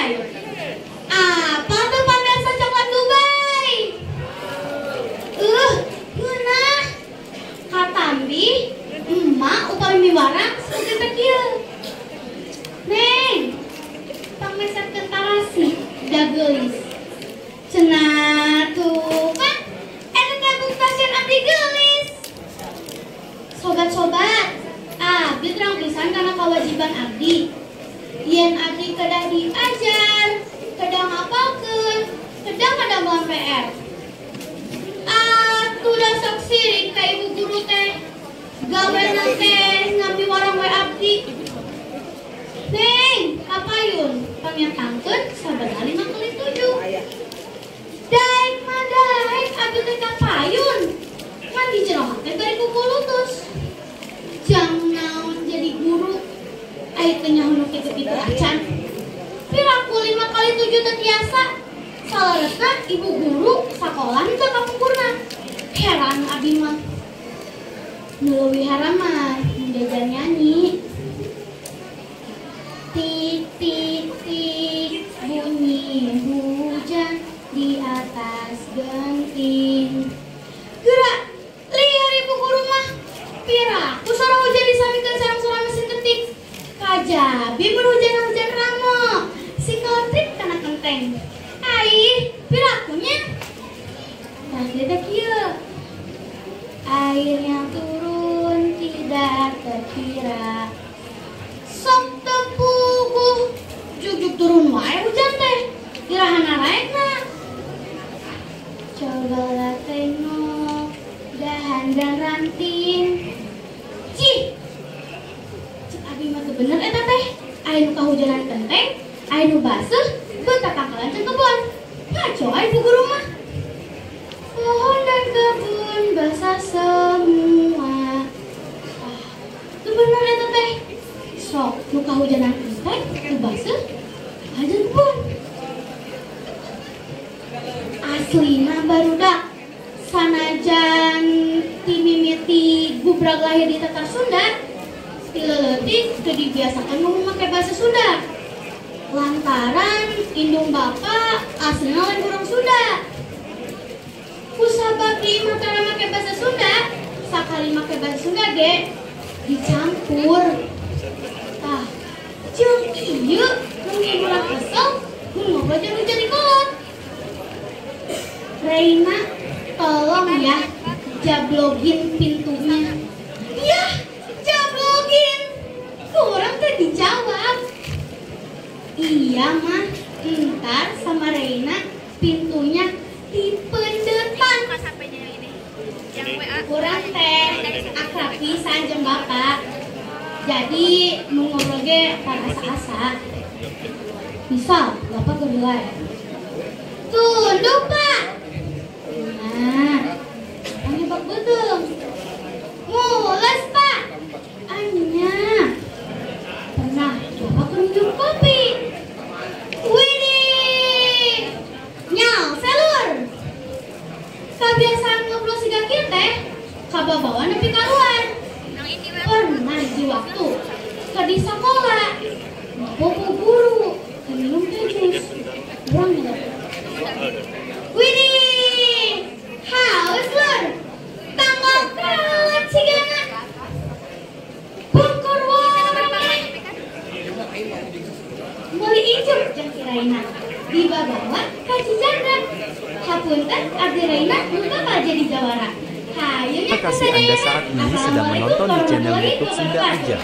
Dubai. Apa tuh pemirsa coklat Dubai? Ngeunah. Katambi, emak upami miwarang seperti tekieu. Neng, pemirsa tentarasi dagelis. Cenah tuh kan enak stasiun abdi gelis. Sobat-sobat, abdi terang pisan karena kewajiban abdi. Yen abdi kedah diajar, kedah ngapalkeun, kedah ngadamel PR. Atuh da sok sirik ka ibu guru teh. Gawena teh ngambi warang we abdi. Neng, kapayun pamiatangkeun sabaraha 5x7. Daek mah daek abdi teh kapayun. Kan dicerohan teh bari kukulutus. Jang naon jadi guru. Aya teh nyaho nu kitu-kitu acan. Piraku 5x7 teh tiasa. Salaresna ibu guru sakola teh kapungkurna. Heran abdi mah. Nu leuwih haram mah menjajar nyanyi. Tik tik tik bunyi hujan di atas genting. Gerak liar ibu guru mah. Piraku sareng hujan disamikeun sareng suara mesin ketik. Kajabi berhujan-hujan ramo. Si kelentrik kana kenteng. Ai, pirakunya. Tadi teh kieu. Air yang turun tidak terkira. Sok tepuguh jujuk turun wae hujan teh. Irahana raekna. Cobalah tengok dahan dan ranting. Cih. Cik abi mah teu bener eta teh. Aya nu kahujanan kenteng, aya nu baseuh, beutak tangkalan ceng kebon. Ngaco aya ibu guru mah. Pohon dan kebun basah semua. Teu bener eta teh. Sok nu kahujanan kenteng, nu baseuh, aja kebun. Aslina barudak sanajan timimiti gubrag lahir di Tatar Sunda, ti leutik teu dibiasakan ngomong make bahasa Sunda. Lantaran indung bapa aslina lain urang Sunda. Kusabab di matara make bahasa Sunda, sakali make bahasa Sunda ge dicampur. Tah, jeung ieu nu ngimurah kesel, mun ngobrol jeung jadi kolot. Reina, tolong ya jablogin pintunya. Yah, jablogin. Kurang teh dijawab. Iya mah, ntar sama Reina pintunya dipendetan. Kurang teh akrab pisan jeung bapak. Jadi mau ngobrol ge pan asa-asa. Misal, bapak kedua. Tunduk pak. Nah, ini bak betung. Mules pak. Anya. Pernah coba minum kopi. Widih. Nyal selur. Kebiasaan ngobrol siga kieu teh kababawa nepi ka luar. Pernah di waktu ke di sekolah. Bobo guru minum teh jus. Urang enggak. Widih, haus lur. Tanggal kalat cigana. Bongkor wae. Meuli ijuk jeung si Raina. Dibabawa ka Cijanda. Hapunten abdi Raina nu bakal jadi jawara. Terima kasih Anda saat ini sedang menonton di channel YouTube Sunda Aja.